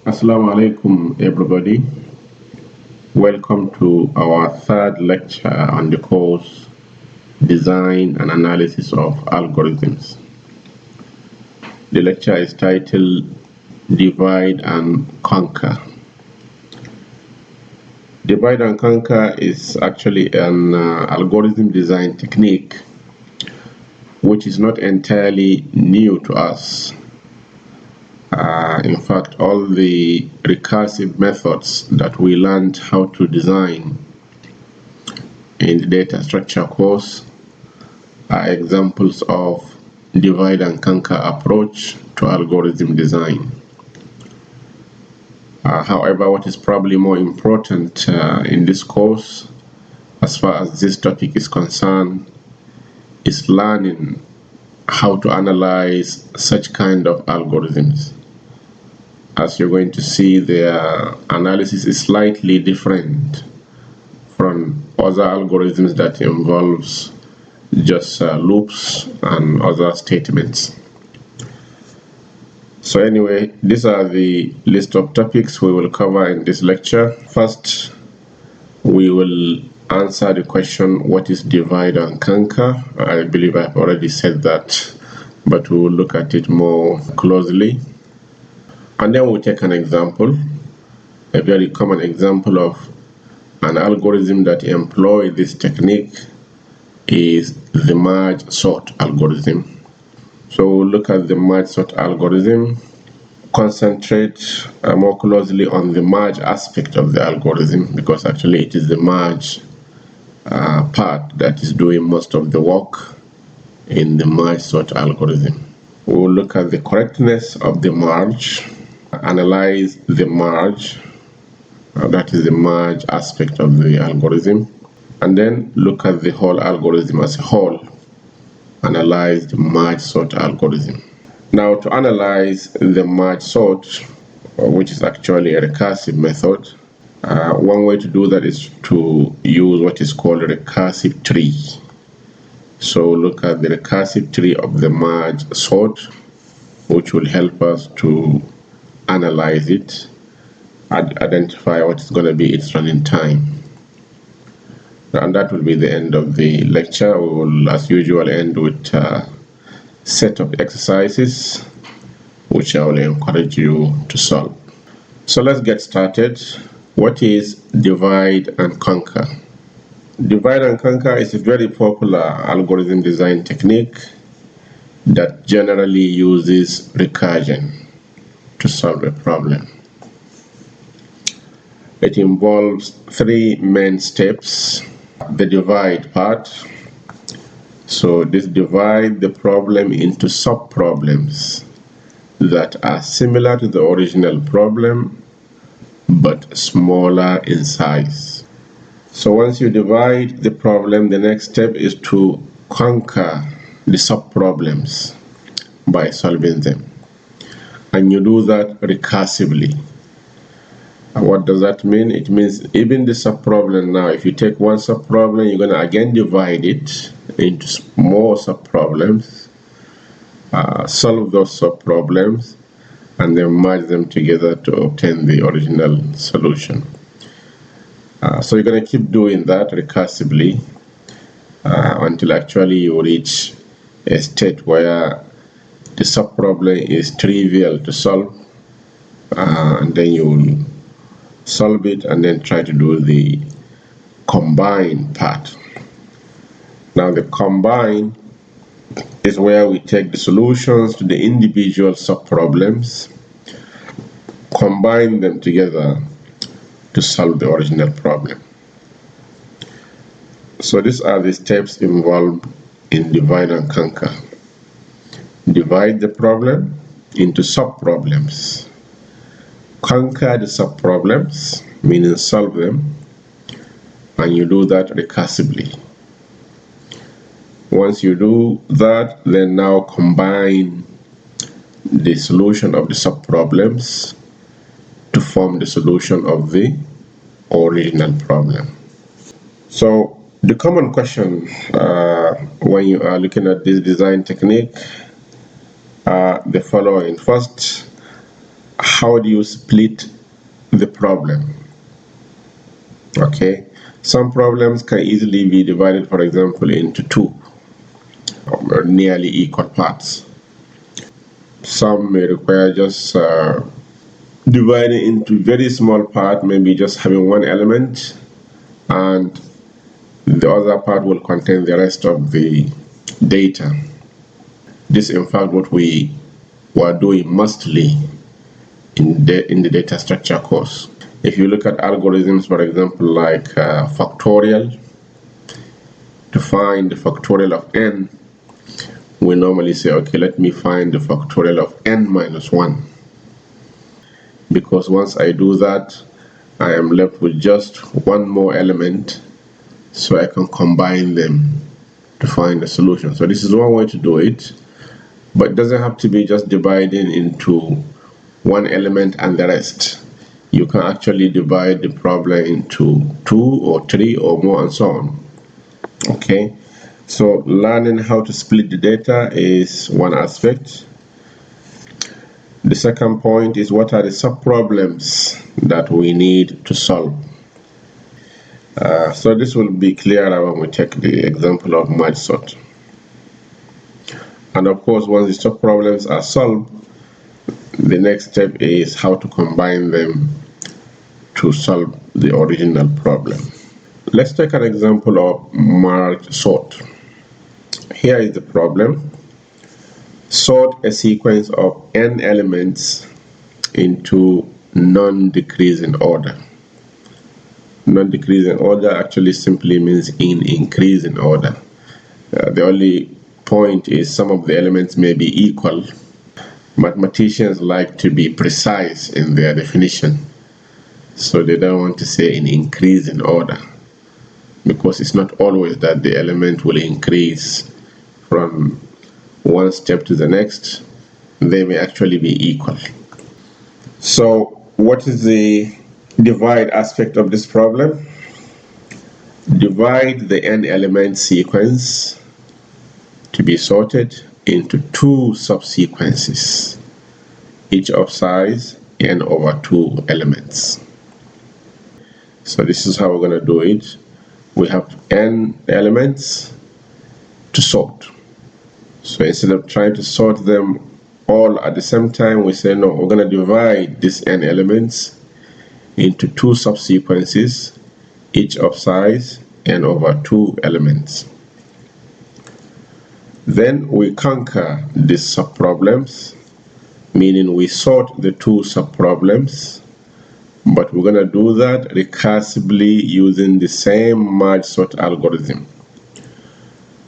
Assalamu alaikum, everybody. Welcome to our third lecture on the course Design and Analysis of Algorithms. The lecture is titled Divide and Conquer. Divide and conquer is actually an algorithm design technique which is not entirely new to us. In fact, all the recursive methods that we learned how to design in the data structure course are examples of divide and conquer approach to algorithm design. However, what is probably more important in this course, as far as this topic is concerned, is learning how to analyze such kind of algorithms. As you're going to see, their analysis is slightly different from other algorithms that involves just loops and other statements. So anyway, these are the list of topics we will cover in this lecture. First, we will answer the question, what is divide and conquer? I believe I've already said that, but we will look at it more closely. And then we'll take an example, a very common example of an algorithm that employs this technique is the merge sort algorithm. So we'll look at the merge sort algorithm, concentrate more closely on the merge aspect of the algorithm, because actually it is the merge part that is doing most of the work in the merge sort algorithm. We will look at the correctness of the merge, analyze the merge, that is the merge aspect of the algorithm, and then look at the whole algorithm as a whole, analyze the merge sort algorithm. Now, to analyze the merge sort, which is actually a recursive method, one way to do that is to use what is called a recursive tree. So look at the recursive tree of the merge sort, which will help us to analyze it and identify what is going to be its running time. And that will be the end of the lecture. We will, as usual, end with a set of exercises which I will encourage you to solve. So let's get started. What is divide and conquer? Divide and conquer is a very popular algorithm design technique that generally uses recursion to solve a problem. It involves three main steps. The divide part. So this divides the problem into sub-problems that are similar to the original problem but smaller in size. So once you divide the problem, the next step is to conquer the sub-problems by solving them. And you do that recursively. What does that mean? It means even the sub-problem now, if you take one sub-problem, you're going to again divide it into more sub-problems, solve those sub-problems, and then merge them together to obtain the original solution. So you're going to keep doing that recursively until actually you reach a state where the sub-problem is trivial to solve, and then you will solve it and then try to do the combine part. Now the combine is where we take the solutions to the individual sub-problems, combine them together to solve the original problem. So these are the steps involved in divide and conquer. Divide the problem into sub-problems. Conquer the sub-problems, meaning solve them, and you do that recursively. Once you do that, then now combine the solution of the sub-problems to form the solution of the original problem. So the common question when you are looking at this design technique are the following. First, how do you split the problem? Okay, some problems can easily be divided, for example, into two or nearly equal parts. Some may require just dividing into very small part, maybe just having one element, and the other part will contain the rest of the data. This is in fact what we were doing mostly in the data structure course. If you look at algorithms, for example, like factorial, to find the factorial of n, we normally say, okay, let me find the factorial of n minus 1. Because once I do that, I am left with just one more element, so I can combine them to find the solution. So this is one way to do it, but it doesn't have to be just dividing into one element and the rest. You can actually divide the problem into 2 or 3 or more and so on. Okay, so learning how to split the data is one aspect. The second point is, what are the sub-problems that we need to solve? So this will be clearer when we take the example of Multisort. And of course, once the sub-problems are solved, the next step is how to combine them to solve the original problem. Let's take an example of merge sort. Here is the problem. Sort a sequence of n elements into non-decreasing order. Non-decreasing order actually simply means in increasing order. The only point is some of the elements may be equal. Mathematicians like to be precise in their definition, so they don't want to say in increasing order, because it's not always that the element will increase from one step to the next. They may actually be equal. So what is the divide aspect of this problem? Divide the n element sequence to be sorted into two subsequences, each of size n over 2 elements. So this is how we're going to do it. We have n elements to sort. So instead of trying to sort them all at the same time, we say no, we're going to divide these n elements into two subsequences, each of size n over 2 elements. Then we conquer these subproblems, meaning we sort the two subproblems, but we're going to do that recursively using the same merge sort algorithm.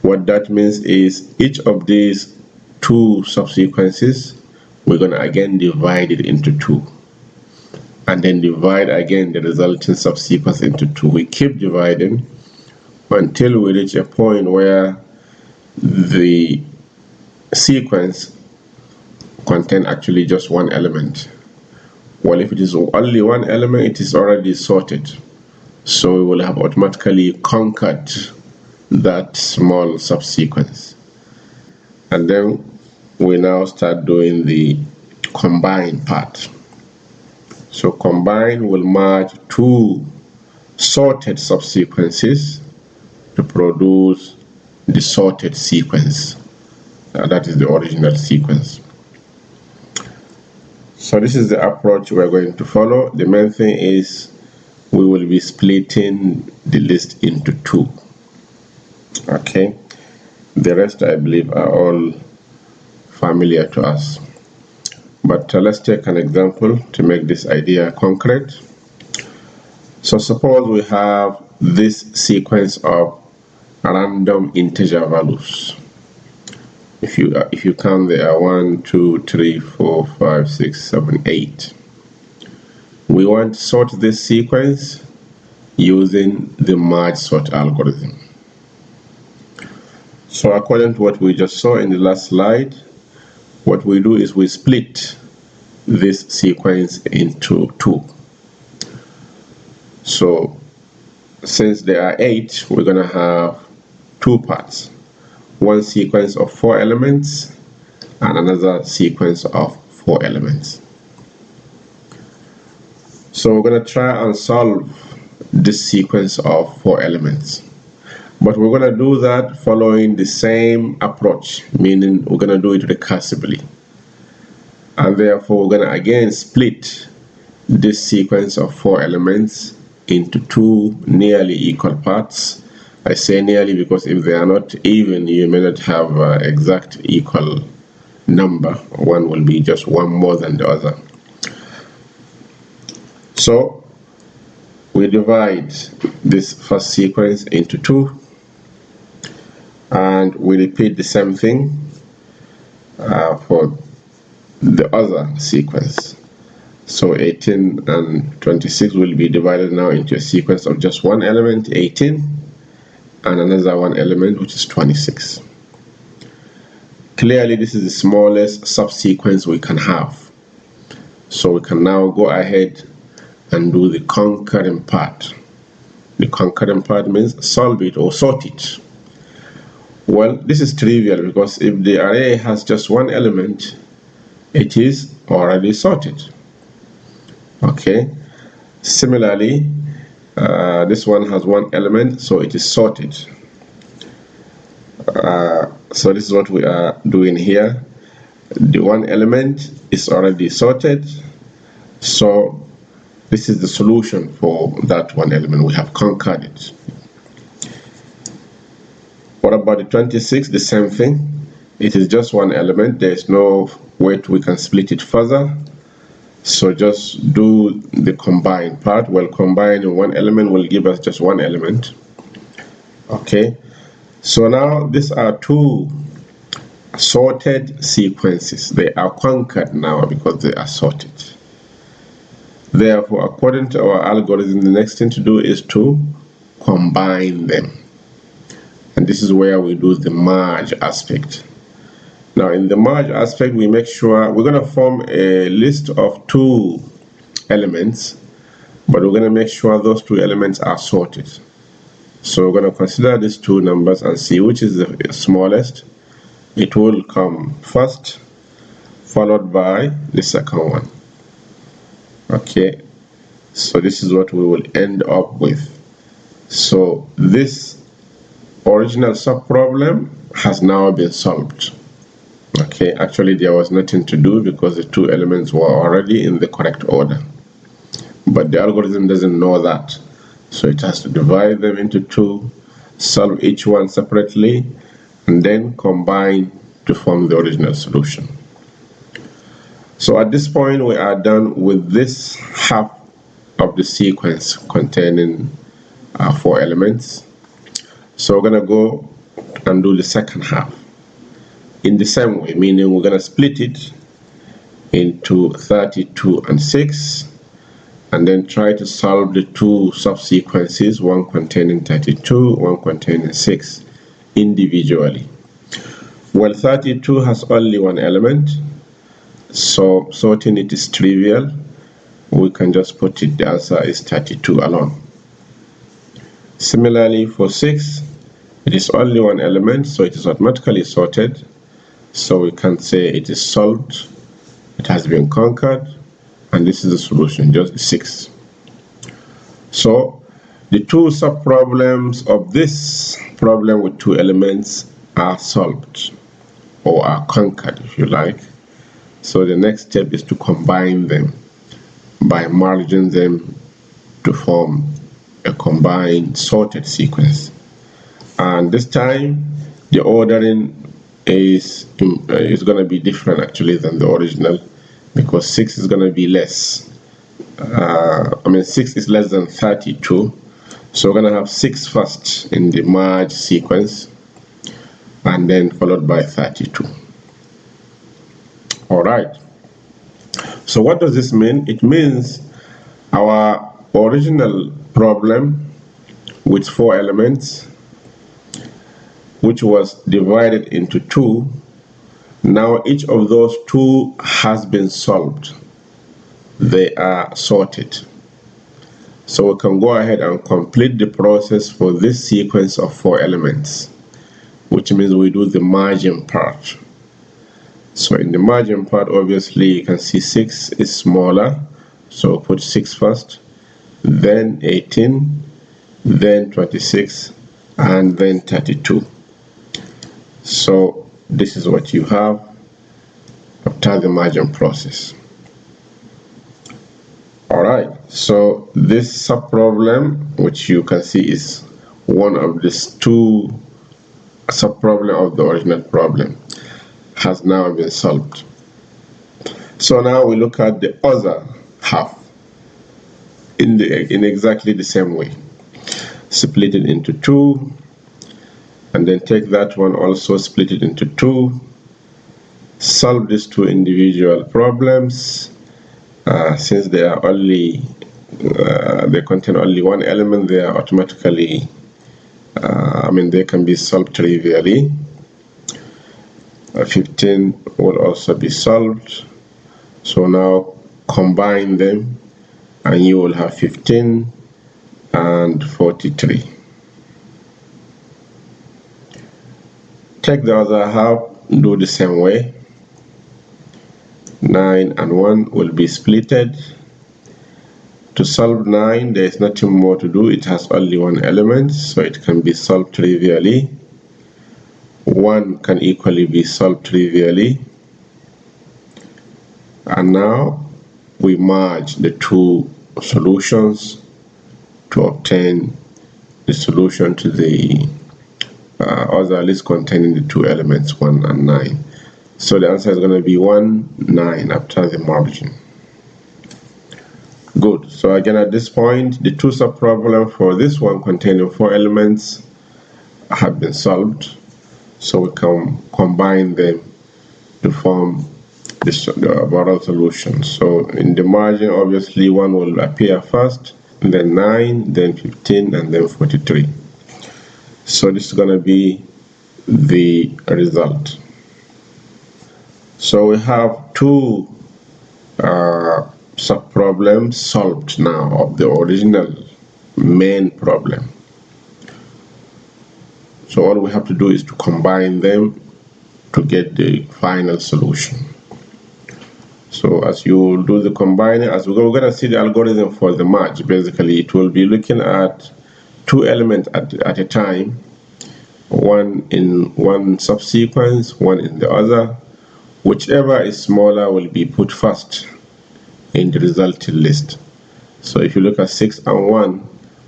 What that means is each of these two subsequences, we're going to again divide it into two, and then divide again the resulting subsequence into two. We keep dividing until we reach a point where the sequence contains actually just one element. Well, if it is only one element, it is already sorted, so we will have automatically conquered that small subsequence. And then we now start doing the combine part. So combine will merge two sorted subsequences to produce the sorted sequence. That is the original sequence. So this is the approach we're going to follow. The main thing is we will be splitting the list into two. Okay, the rest I believe are all familiar to us, but let's take an example to make this idea concrete. So suppose we have this sequence of random integer values. If you count, there are 1, 2, 3, 4, 5, 6, 7, 8. We want to sort this sequence using the merge sort algorithm. So according to what we just saw in the last slide, what we do is we split this sequence into two. So since there are 8, we're going to have two parts. One sequence of 4 elements and another sequence of 4 elements. So we're going to try and solve this sequence of 4 elements. But we're going to do that following the same approach, meaning we're going to do it recursively. And therefore, we're going to again split this sequence of 4 elements into 2 nearly equal parts. I say nearly because if they are not even, you may not have exact equal number. One will be just one more than the other. So we divide this first sequence into 2, and we repeat the same thing for the other sequence. So 18 and 26 will be divided now into a sequence of just one element, 18, and another one element, which is 26. Clearly, this is the smallest subsequence we can have. So we can now go ahead and do the concurrent part. The concurrent part means solve it or sort it. Well, this is trivial because if the array has just one element, it is already sorted. Okay. Similarly, this one has one element, so it is sorted. So this is what we are doing here. The one element is already sorted, so this is the solution for that one element. We have conquered it. What about the 26? The same thing. It is just one element. There is no way we can split it further. So just do the combine part. Well, combining one element will give us just one element. Okay. So now these are 2 sorted sequences. They are conquered now because they are sorted. Therefore, according to our algorithm, the next thing to do is to combine them. And this is where we do the merge aspect. Now, in the merge aspect, we make sure we're going to form a list of 2 elements, but we're going to make sure those 2 elements are sorted. So we're going to consider these 2 numbers and see which is the smallest. It will come first, followed by the second one. Okay, so this is what we will end up with. So this original subproblem has now been solved. Okay, actually there was nothing to do because the 2 elements were already in the correct order. But the algorithm doesn't know that. So it has to divide them into 2, solve each one separately, and then combine to form the original solution. So at this point, we are done with this half of the sequence containing 4 elements. So we're going to go and do the second half in the same way, meaning we're going to split it into 32 and 6, and then try to solve the 2 subsequences, one containing 32, one containing 6, individually. Well, 32 has only one element, so sorting it is trivial. We can just put it, the answer is 32 alone. Similarly, for 6, it is only one element, so it is automatically sorted. So we can say it is solved, it has been conquered, and this is the solution, just the 6. So the 2 subproblems of this problem with 2 elements are solved, or are conquered if you like. So the next step is to combine them by merging them to form a combined sorted sequence. And this time the ordering is going to be different actually than the original, because 6 is going to be less. 6 is less than 32, so we're going to have 6 first in the merge sequence, and then followed by 32. All right. So what does this mean? It means our original problem with 4 elements, which was divided into 2, now each of those 2 has been solved. They are sorted. So we can go ahead and complete the process for this sequence of 4 elements, which means we do the merging part. So in the merging part, obviously you can see 6 is smaller, So put 6 first, then 18, then 26, and then 32. So this is what you have after the merging process. Alright, so this subproblem, which you can see is one of these two subproblem of the original problem, has now been solved. So now we look at the other half in exactly the same way. Split it into 2, and then take that one also, split it into 2, solve these two individual problems. Since they are only they contain only one element, they are automatically they can be solved trivially. 15 will also be solved. So now combine them and you will have 15 and 43. Take the other half, do the same way. 9 and 1 will be splitted. To solve 9, there is nothing more to do. It has only one element, so it can be solved trivially. 1 can equally be solved trivially. And now we merge the two solutions to obtain the solution to the other list containing the two elements 1 and 9. So the answer is going to be 1, 9 after the merging. Good. So again, at this point, the two subproblems for this one containing 4 elements have been solved. So we can combine them to form the overall solution. So in the margin, obviously 1 will appear first, then 9, then 15, and then 43. So this is going to be the result. So we have two subproblems solved now of the original main problem. So all we have to do is to combine them to get the final solution. So as you do the combining, as we're going to see the algorithm for the merge, basically it will be looking at two elements at a time, one in one subsequence, one in the other. Whichever is smaller will be put first in the resulting list. So if you look at 6 and 1,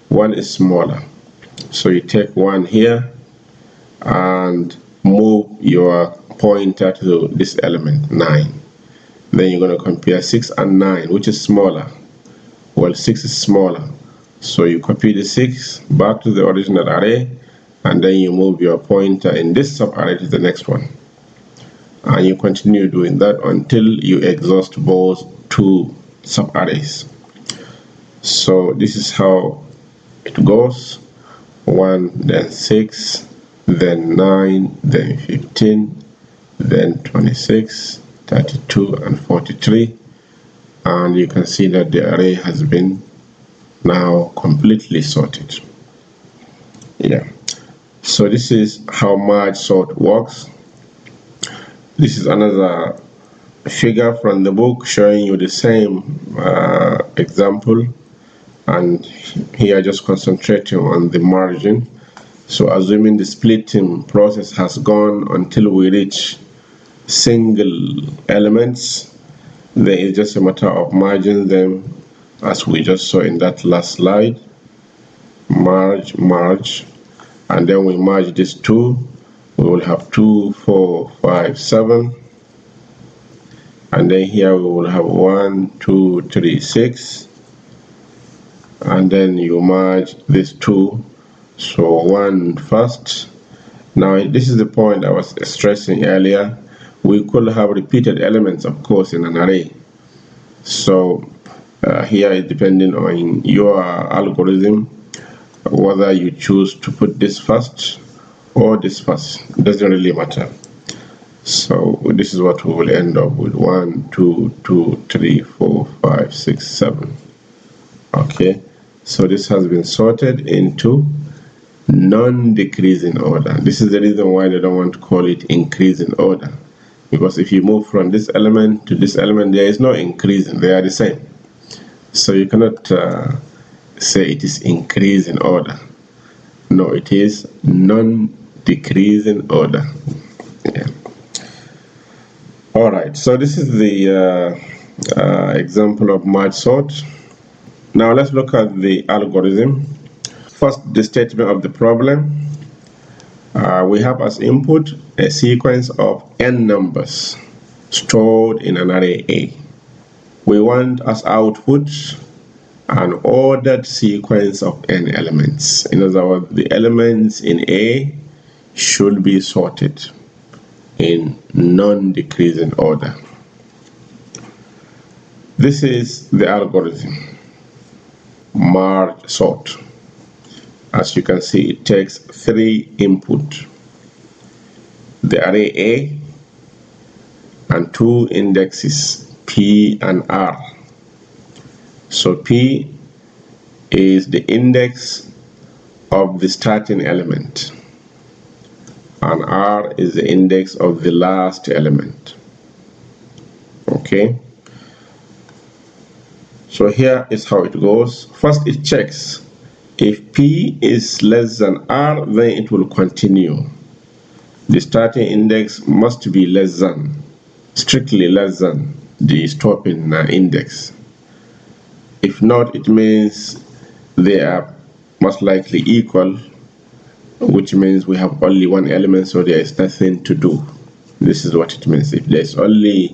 1 is smaller. So you take 1 here and move your pointer to this element, 9. Then you're going to compare 6 and 9, which is smaller. Well, 6 is smaller. So you copy the 6 back to the original array, and then you move your pointer in this sub-array to the next one. And you continue doing that until you exhaust both two sub-arrays. So this is how it goes. 1, then 6, then 9, then 15, then 26, 32, and 43. And you can see that the array has been now completely sorted. Yeah. So this is how merge sort works. This is another figure from the book showing you the same example, and here just concentrating on the margin. So assuming the splitting process has gone until we reach single elements, then it's just a matter of merging them as we just saw in that last slide. Merge, merge, and then we merge these two. We will have 2, 4, 5, 7, and then here we will have 1, 2, 3, 6, and then you merge these two. So 1 first. Now this is the point I was stressing earlier. We could have repeated elements, of course, in an array. So here is depending on your algorithm whether you choose to put this first or this first. It doesn't really matter. So this is what we will end up with: 1, 2, 2, 3, 4, 5, 6, 7. Okay, so this has been sorted into non-decreasing order. This is the reason why they don't want to call it increasing order, because if you move from this element to this element, there is no increasing, they are the same. So you cannot say it is increase in order. No, it is non-decrease in order. Yeah. All right, so this is the example of merge sort. Now let's look at the algorithm. First, the statement of the problem. We have as input a sequence of n numbers stored in an array A. We want as output an ordered sequence of n elements. In other words, the elements in A should be sorted in non-decreasing order. This is the algorithm, merge sort. As you can see, it takes 3 input, the array A and 2 indexes, P and R. So P is the index of the starting element and R is the index of the last element. Okay, so here is how it goes. First, it checks if P is less than R, then it will continue. The starting index must be less than, strictly less than the stopping index. If not, it means they are most likely equal, which means we have only one element, so there is nothing to do. This is what it means. If there is only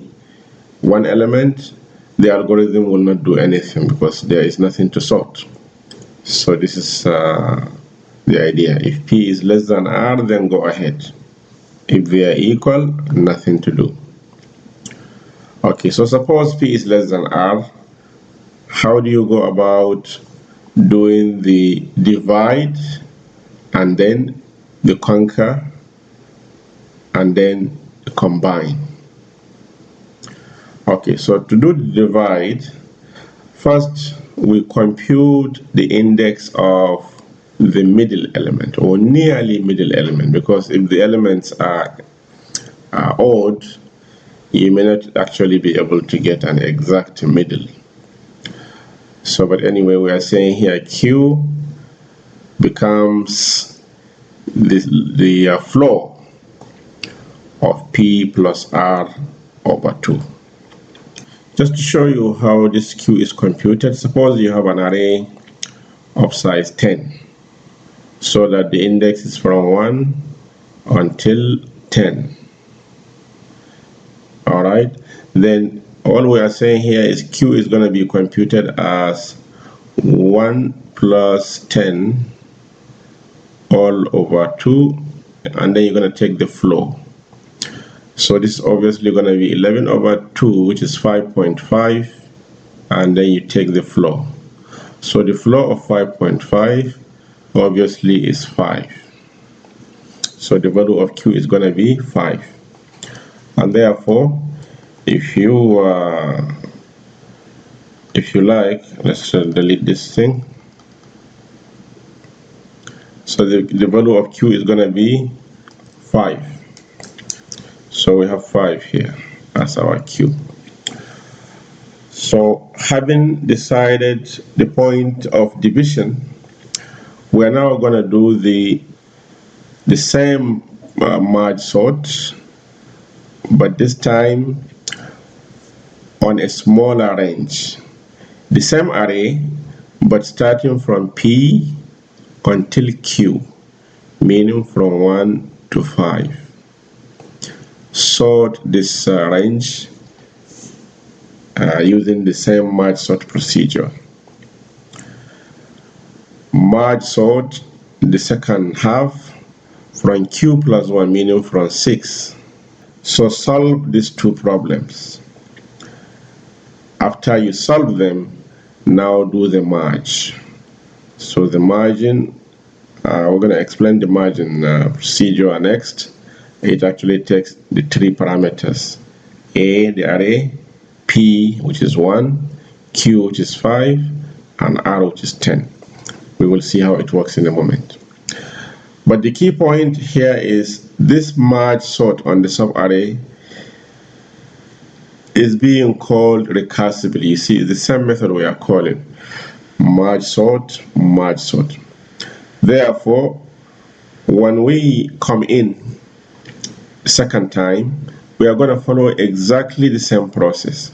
one element, the algorithm will not do anything because there is nothing to sort. So this is the idea. If P is less than R, then go ahead. If they are equal, nothing to do. Okay, so suppose P is less than R. How do you go about doing the divide and then the conquer and then the combine? Okay, so to do the divide, first we compute the index of the middle element or nearly middle element, because if the elements are odd, you may not actually be able to get an exact middle. So, but anyway, we are saying here Q becomes the floor of P plus R over 2. Just to show you how this Q is computed, suppose you have an array of size 10, so that the index is from 1 until 10. All right, then all we are saying here is Q is going to be computed as 1 plus 10 all over 2, and then you're going to take the floor. So this is obviously going to be 11 over 2, which is 5.5, and then you take the floor. So the floor of 5.5 obviously is 5. So the value of Q is going to be 5. And therefore, if you like, let's delete this thing. So the value of Q is going to be 5. So we have 5 here as our Q. So having decided the point of division, we are now going to do the same merge sort, but this time on a smaller range. The same array, but starting from P until Q, meaning from 1 to 5. Sort this range using the same merge sort procedure. Merge sort the second half from Q plus 1, meaning from 6. So solve these two problems. After you solve them, now do the merge. So the margin, we're going to explain the margin procedure next. It actually takes the 3 parameters: A, the array, P, which is 1, Q, which is 5, and R, which is 10. We will see how it works in a moment. But the key point here is this merge sort on the subarray is being called recursively. You see, the same method we are calling merge sort, merge sort. Therefore, when we come in second time, we are going to follow exactly the same process,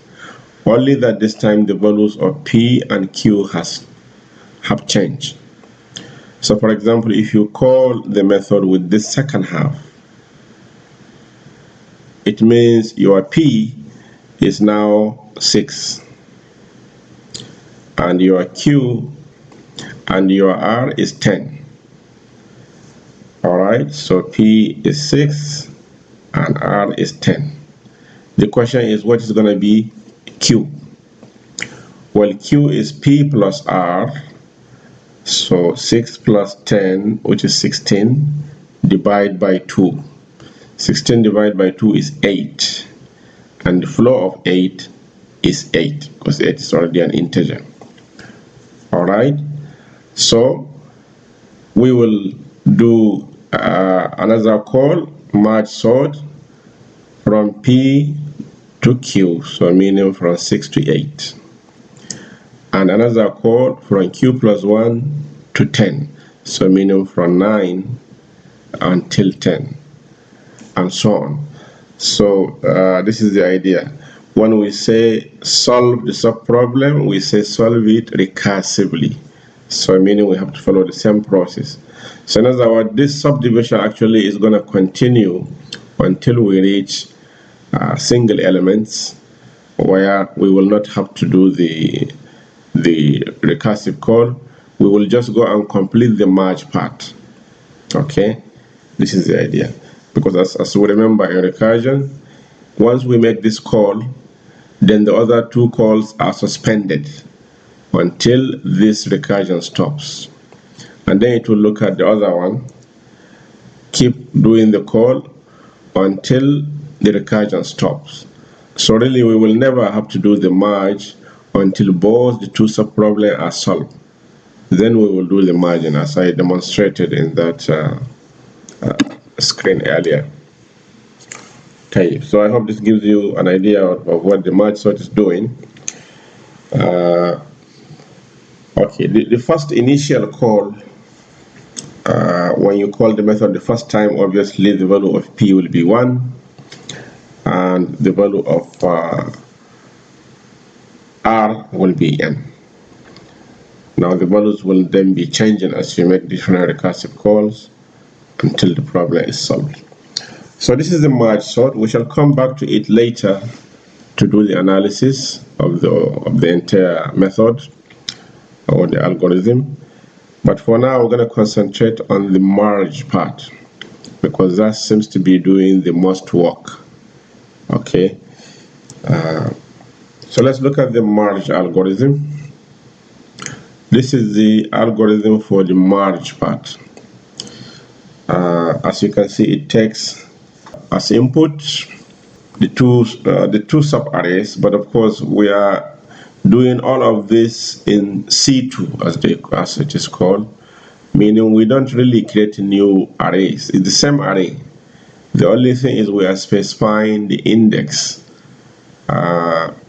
only that this time the values of P and Q have changed. So for example, if you call the method with this second half, it means your P is now 6 and your Q and your R is 10. Alright, so P is 6 and R is 10. The question is, what is going to be Q? Well, Q is P plus R, so 6 plus 10, which is 16, divided by 2. 16 divided by 2 is 8, and the floor of 8 is 8, because 8 is already an integer. Alright, so we will do another call, merge sort from P to Q, so meaning from 6 to 8. And another call from Q plus 1 to 10, so meaning from 9 until 10, and so on. So this is the idea. When we say solve the sub-problem, we say solve it recursively, so meaning we have to follow the same process. So in other words, this subdivision actually is going to continue until we reach single elements, where we will not have to do the recursive call. We will just go and complete the merge part. Okay, this is the idea, because as we remember in recursion, once we make this call, then the other two calls are suspended until this recursion stops, and then it will look at the other one, keep doing the call until the recursion stops. So really we will never have to do the merge until both the two subproblems are solved. Then we will do the merging, as I demonstrated in that screen earlier. Okay, so I hope this gives you an idea of what the merge sort is doing. Okay, the first initial call, when you call the method the first time, obviously the value of P will be 1, and the value of R will be n. Now the values will then be changing as you make different recursive calls until the problem is solved. So this is the merge sort. We shall come back to it later to do the analysis of the entire method or the algorithm. But for now, we're going to concentrate on the merge part, because that seems to be doing the most work. Okay. So let's look at the merge algorithm. This is the algorithm for the merge part. As you can see, it takes as input the two sub-arrays, but of course we are doing all of this in C2 as it is called, meaning we don't really create new arrays. It's the same array. The only thing is we are specifying the index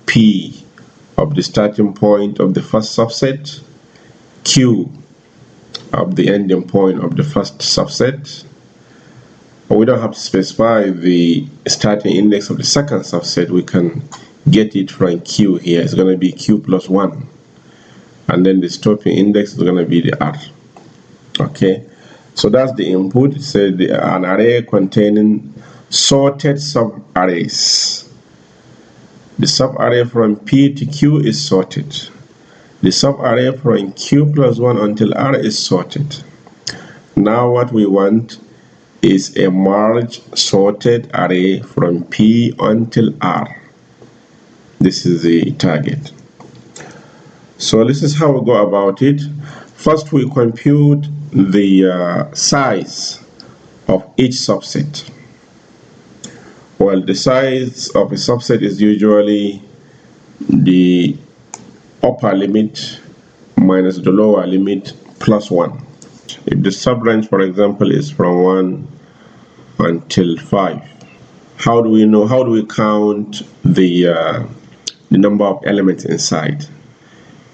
P of the starting point of the first subset, Q of the ending point of the first subset. But we don't have to specify the starting index of the second subset. We can get it from Q here. It's going to be Q plus 1. And then the stopping index is going to be the R. Okay, so that's the input. It's an array containing sorted sub-arrays. The sub-array from P to Q is sorted. The sub-array from Q plus 1 until R is sorted. Now what we want is a merge sorted array from P until R. This is the target. So this is how we go about it. First, we compute the size of each subset. Well, the size of a subset is usually the upper limit minus the lower limit plus 1. If the subrange, for example, is from 1 until 5, how do we know? How do we count the number of elements inside?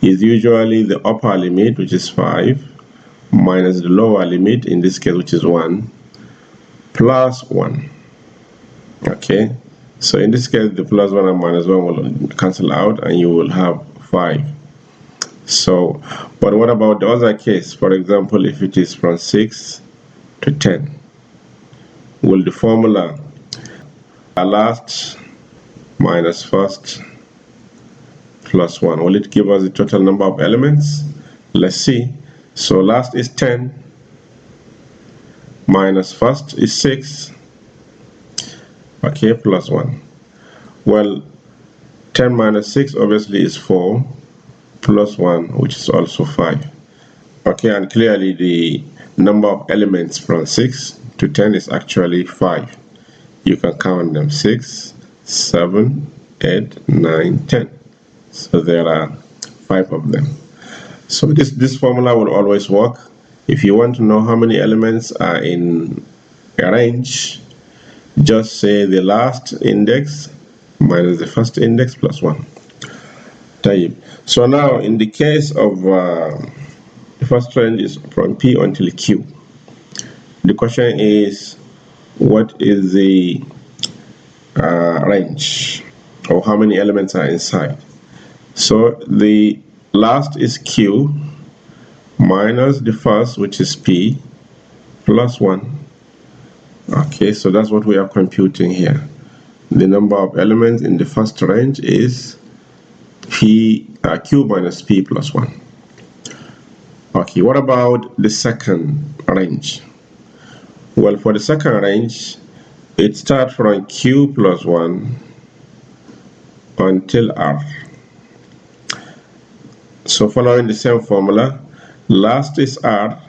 Is usually the upper limit, which is 5, minus the lower limit, in this case, which is 1, plus 1. Okay, so in this case, the plus 1 and minus 1 will cancel out, and you will have 5. So, but what about the other case? For example, if it is from 6 to 10, will the formula last minus first plus 1, will it give us the total number of elements? Let's see. So last is 10 minus first is 6, okay, plus 1. Well, 10 minus 6 obviously is 4, plus 1, which is also 5. Okay, and clearly the number of elements from 6 to 10 is actually 5. You can count them: 6, 7, 8, 9, 10. So there are 5 of them. So this formula will always work. If you want to know how many elements are in a range, just say the last index minus the first index plus 1. So now in the case of the first range is from P until Q. The question is, what is the range, or how many elements are inside? So the last is Q minus the first, which is P, plus 1. Okay, so that's what we are computing here. The number of elements in the first range is Q minus P plus 1. Okay, what about the second range? Well, for the second range, it starts from Q plus 1 until R. So following the same formula, last is R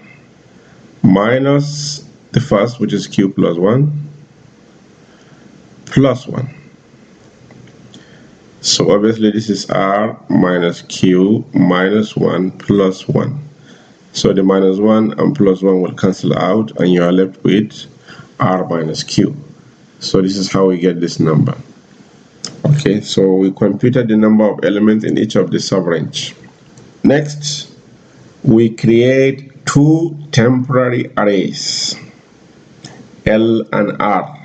minus the first, which is Q plus 1, plus 1. So obviously this is R minus Q minus 1 plus 1. So the minus 1 and plus 1 will cancel out, and you are left with R minus Q. So this is how we get this number. Okay, so we computed the number of elements in each of the sub-range. Next, we create two temporary arrays, L and R.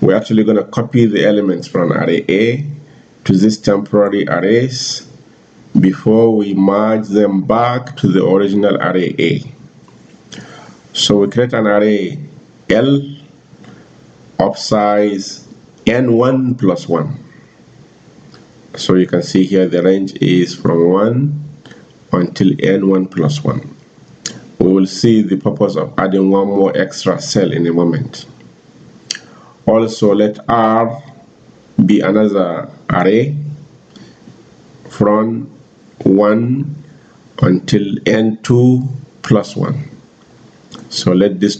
We're actually going to copy the elements from array A to these temporary arrays before we merge them back to the original array A. So we create an array L of size n1 plus 1. So you can see here the range is from 1 until n1 plus 1. We will see the purpose of adding one more extra cell in a moment. Also, let R be another array from 1 until n2 plus 1. So let this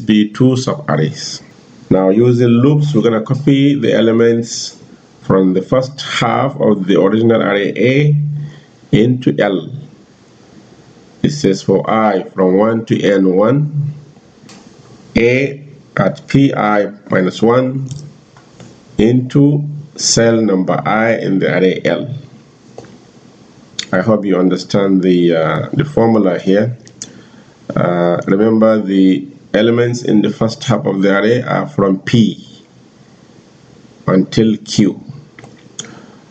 be two sub-arrays. Now, using loops, we're going to copy the elements from the first half of the original array A into L. It says for I from 1 to n1, A at pi minus 1 into cell number I in the array L. I hope you understand the formula here. Remember, the elements in the first half of the array are from P until Q.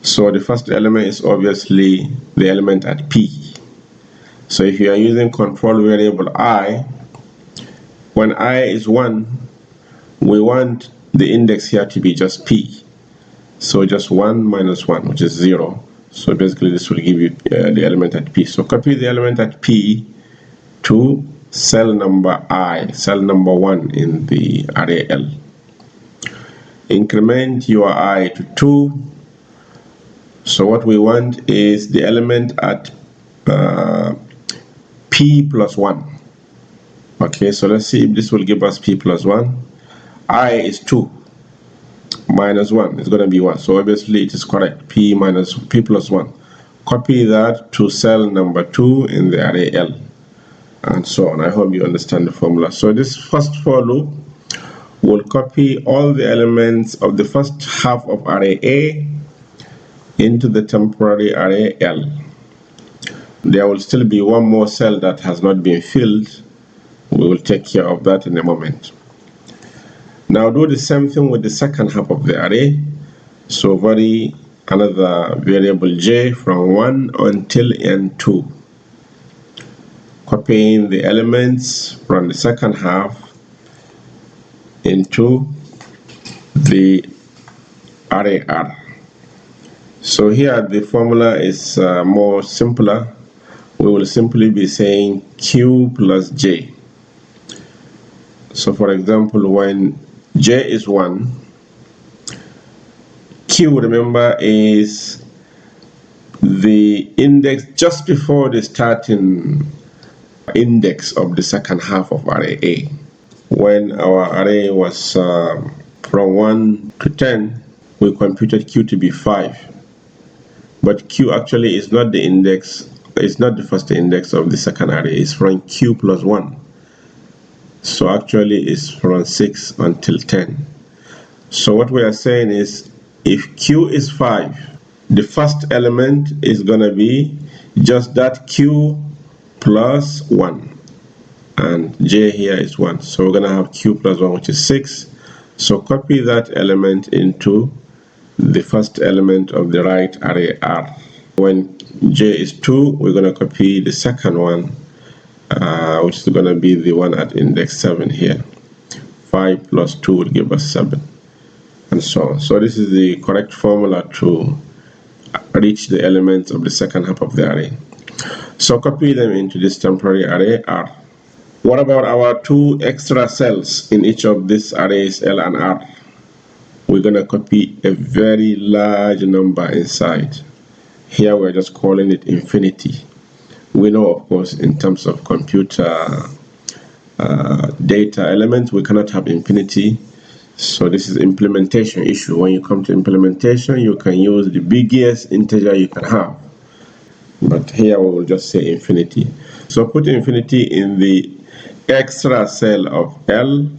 So the first element is obviously the element at P. So if you are using control variable I, when I is 1, we want the index here to be just P. So just 1 minus 1, which is 0. So basically this will give you the element at P. So copy the element at P to cell number I, cell number 1 in the array L. Increment your I to 2. So what we want is the element at P plus 1. Okay, so let's see if this will give us P plus 1. I is 2 minus 1 is going to be 1. So obviously it is correct. P plus 1. Copy that to cell number 2 in the array L, and so on. I hope you understand the formula. So this first for loop we'll copy all the elements of the first half of array A into the temporary array L. There will still be one more cell that has not been filled. We will take care of that in a moment. Now do the same thing with the second half of the array. So vary another variable j from 1 until n2, copying the elements from the second half into the array R. So here the formula is more simpler. We will simply be saying q plus j. So for example, when j is 1, q, remember, is the index just before the starting index of the second half of array A. When our array was from 1 to 10, we computed q to be 5. But q actually is not the index, it's not the first index of the second array, it's from q plus 1. So actually it's from 6 until 10. So what we are saying is, if q is 5, the first element is going to be just that q plus 1. And j here is 1. So we're going to have q plus 1, which is 6. So copy that element into the first element of the right array R. When j is 2, we're going to copy the second one, which is going to be the one at index 7 here. 5 plus 2 will give us 7. And so on. So this is the correct formula to reach the elements of the second half of the array. So copy them into this temporary array R. What about our two extra cells in each of these arrays L and R? We're going to copy a very large number inside. Here we're just calling it infinity. We know, of course, in terms of computer data elements, we cannot have infinity. So this is implementation issue. When you come to implementation, you can use the biggest integer you can have. But here we will just say infinity. So put infinity in the extra cell of L,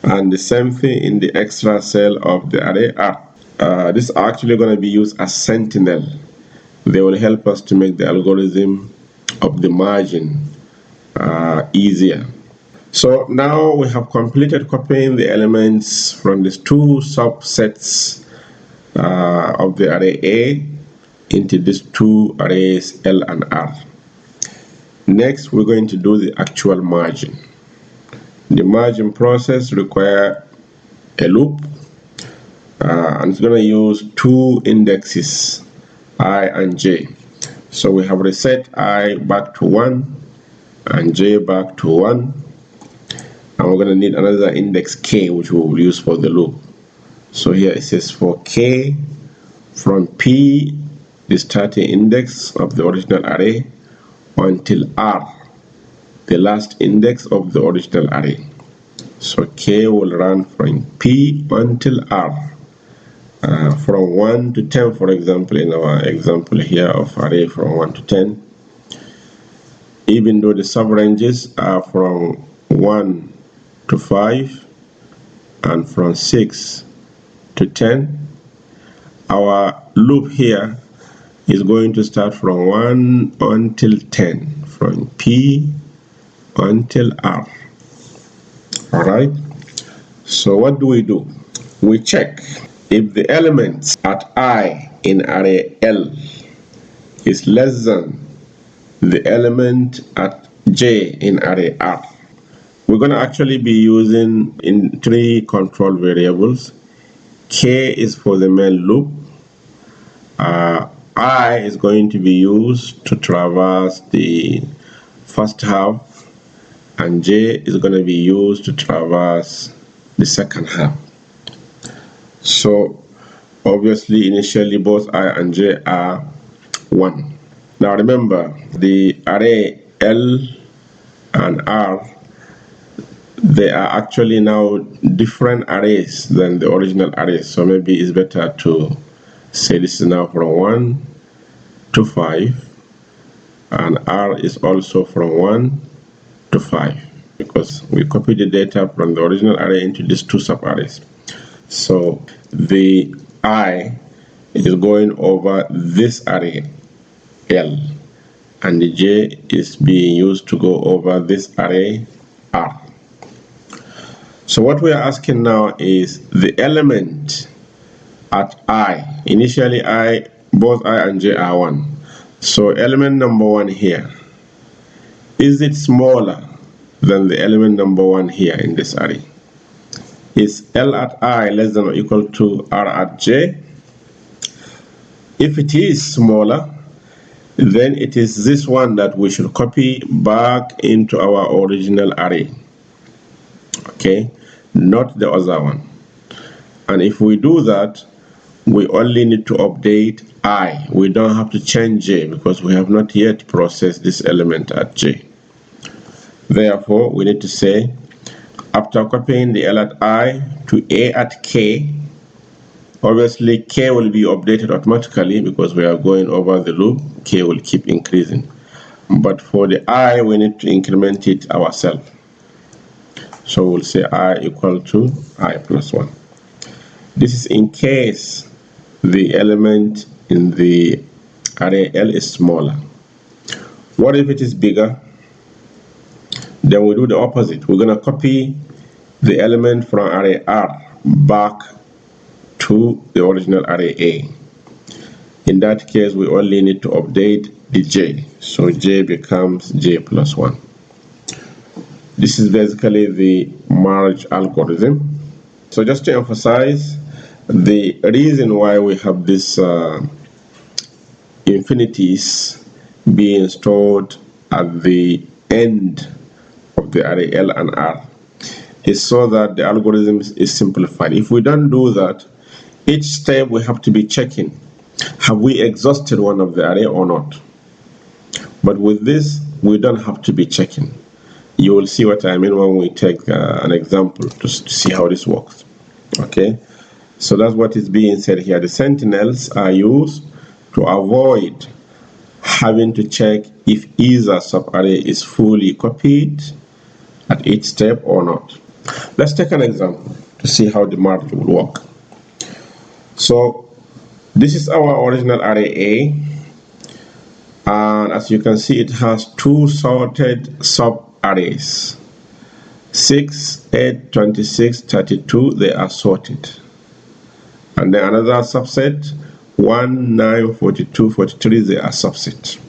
and the same thing in the extra cell of the array R. This is actually going to be used as sentinel. They will help us to make the algorithm of the margin easier. So now we have completed copying the elements from these two subsets of the array A into these two arrays L and R. Next, we're going to do the actual margin. The margin process requires a loop, and it's going to use two indexes, I and j. So we have reset I back to 1 and j back to 1. And we're going to need another index k, which we will use for the loop. So here it says for k from p, the starting index of the original array, until r, the last index of the original array. So k will run from p until r. From 1 to 10, for example, in our example here of array from 1 to 10, even though the subranges are from 1 to 5 and from 6 to 10, our loop here is going to start from 1 until 10, from P until R. Alright, so what do? We check if the elements at I in array L is less than the element at J in array R. We're going to actually be using in three control variables. K is for the main loop. I is going to be used to traverse the first half, and J is going to be used to traverse the second half. So obviously initially both I and J are 1. Now remember, the array L and R, they are actually now different arrays than the original array. So maybe it's better to say this is now from 1 to 5, and R is also from 1 to 5. because we copy the data from the original array into these two sub-arrays. So the I is going over this array L, and the J is being used to go over this array R. So what we are asking now is the element at I. Initially both I and J are 1. So element number 1 here, is it smaller than the element number 1 here in this array? Is L at I less than or equal to R at J? If it is smaller, then it is this one that we should copy back into our original array. Okay, not the other one. And if we do that, we only need to update I. We don't have to change J because we have not yet processed this element at J. Therefore, we need to say, after copying the L at I to A at K, obviously K will be updated automatically because we are going over the loop. K will keep increasing. But for the I, we need to increment it ourselves. So we'll say I equal to I plus 1. This is in case the element in the array L is smaller. What if it is bigger? Then we do the opposite. We're going to copy the element from array R back to the original array A. In that case, we only need to update the J. So J becomes J plus 1. This is basically the merge algorithm. So just to emphasize, the reason why we have this infinities being stored at the end of the array L and R is so that the algorithm is simplified. If we don't do that, each step we have to be checking, have we exhausted one of the array or not? But with this, we don't have to be checking. You will see what I mean when we take an example to see how this works. Okay, so that's what is being said here. The sentinels are used to avoid having to check if either subarray is fully copied at each step or not. Let's take an example to see how the merge will work. So this is our original array A, and as you can see, it has two sorted sub-arrays. 6, 8, 26, 32, they are sorted. And then another subset, 1, 9, 42, 43, they are subset.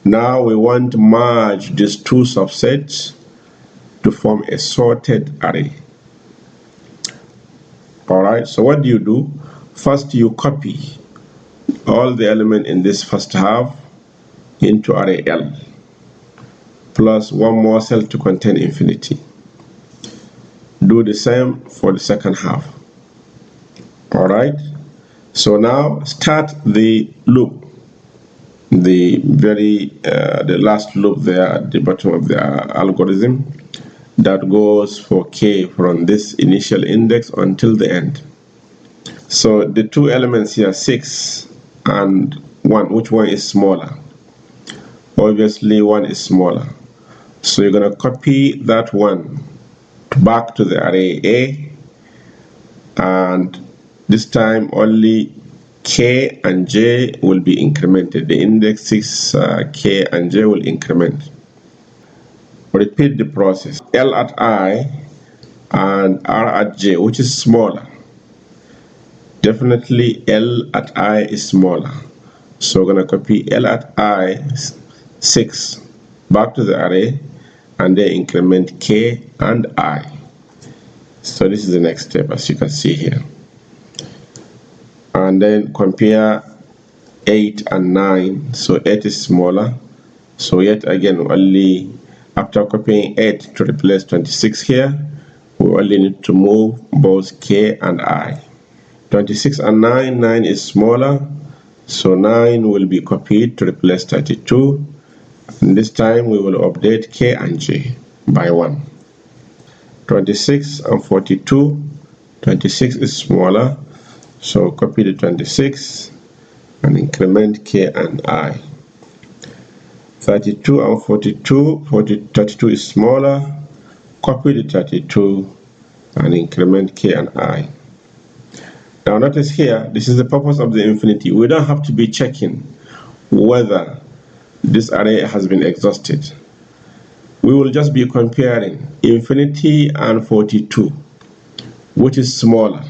Now we want to merge these two subsets to form a sorted array. Alright, so what do? First, you copy all the elements in this first half into array L, plus one more cell to contain infinity. Do the same for the second half. Alright, so now start the loop, the last loop there at the bottom of the algorithm that goes for K from this initial index until the end. So the two elements here, 6 and 1, which one is smaller? Obviously 1 is smaller. So you're going to copy that one back to the array A, and this time only K and J will be incremented. The index 6 K and J will increment. Repeat the process. L at I and R at J, which is smaller? Definitely L at I is smaller. So we're going to copy L at I 6 back to the array and then increment K and I. So this is the next step, as you can see here. And then compare 8 and 9. So 8 is smaller. So yet again, only after copying 8 to replace 26 here, we only need to move both K and I. 26 and 9, 9 is smaller. So 9 will be copied to replace 32. And this time we will update K and J by 1. 26 and 42, 26 is smaller. So copy the 26 and increment K and I. 32 and 42. 32 is smaller. Copy the 32 and increment k and I. Now notice here, this is the purpose of the infinity. We don't have to be checking whether this array has been exhausted. We will just be comparing infinity and 42, which is smaller.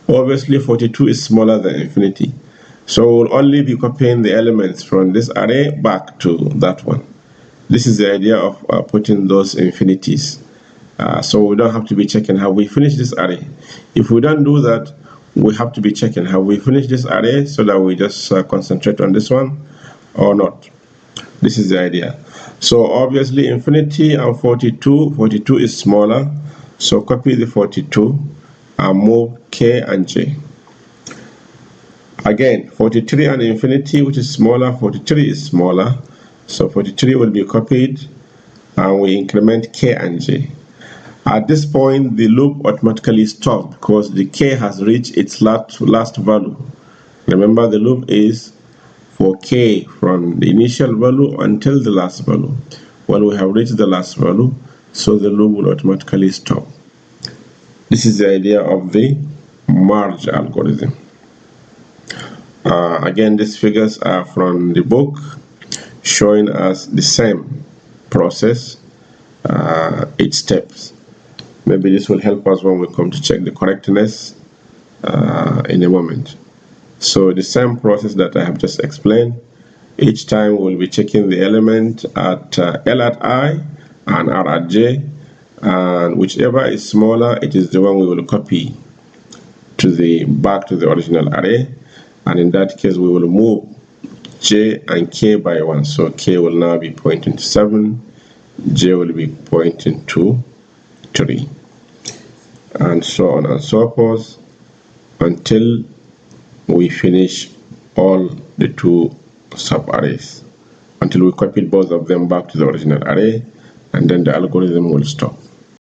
Obviously 42 is smaller than infinity, so we'll only be copying the elements from this array back to that one. This is the idea of putting those infinities. So we don't have to be checking have we finished this array. If we don't do that, we have to be checking have we finished this array, so that we just concentrate on this one or not. This is the idea. So obviously infinity and 42 is smaller, so copy the 42 and move k and j. Again, 43 and infinity, which is smaller, 43 is smaller, so 43 will be copied and we increment k and j. At this point, the loop automatically stops because the k has reached its last value. Remember, the loop is for k from the initial value until the last value. Well, we have reached the last value, so the loop will automatically stop. This is the idea of the merge algorithm. Again, these figures are from the book, showing us the same process, 8 steps. Maybe this will help us when we come to check the correctness in a moment. So the same process that I have just explained, each time we'll be checking the element at L at I and R at J, and whichever is smaller, it is the one we will copy back to the original array, and in that case we will move J and K by 1. So K will now be pointing to 7, J will be pointing to 3, and so on and so forth until we finish all the 2 sub-arrays, until we copied both of them back to the original array, and then the algorithm will stop.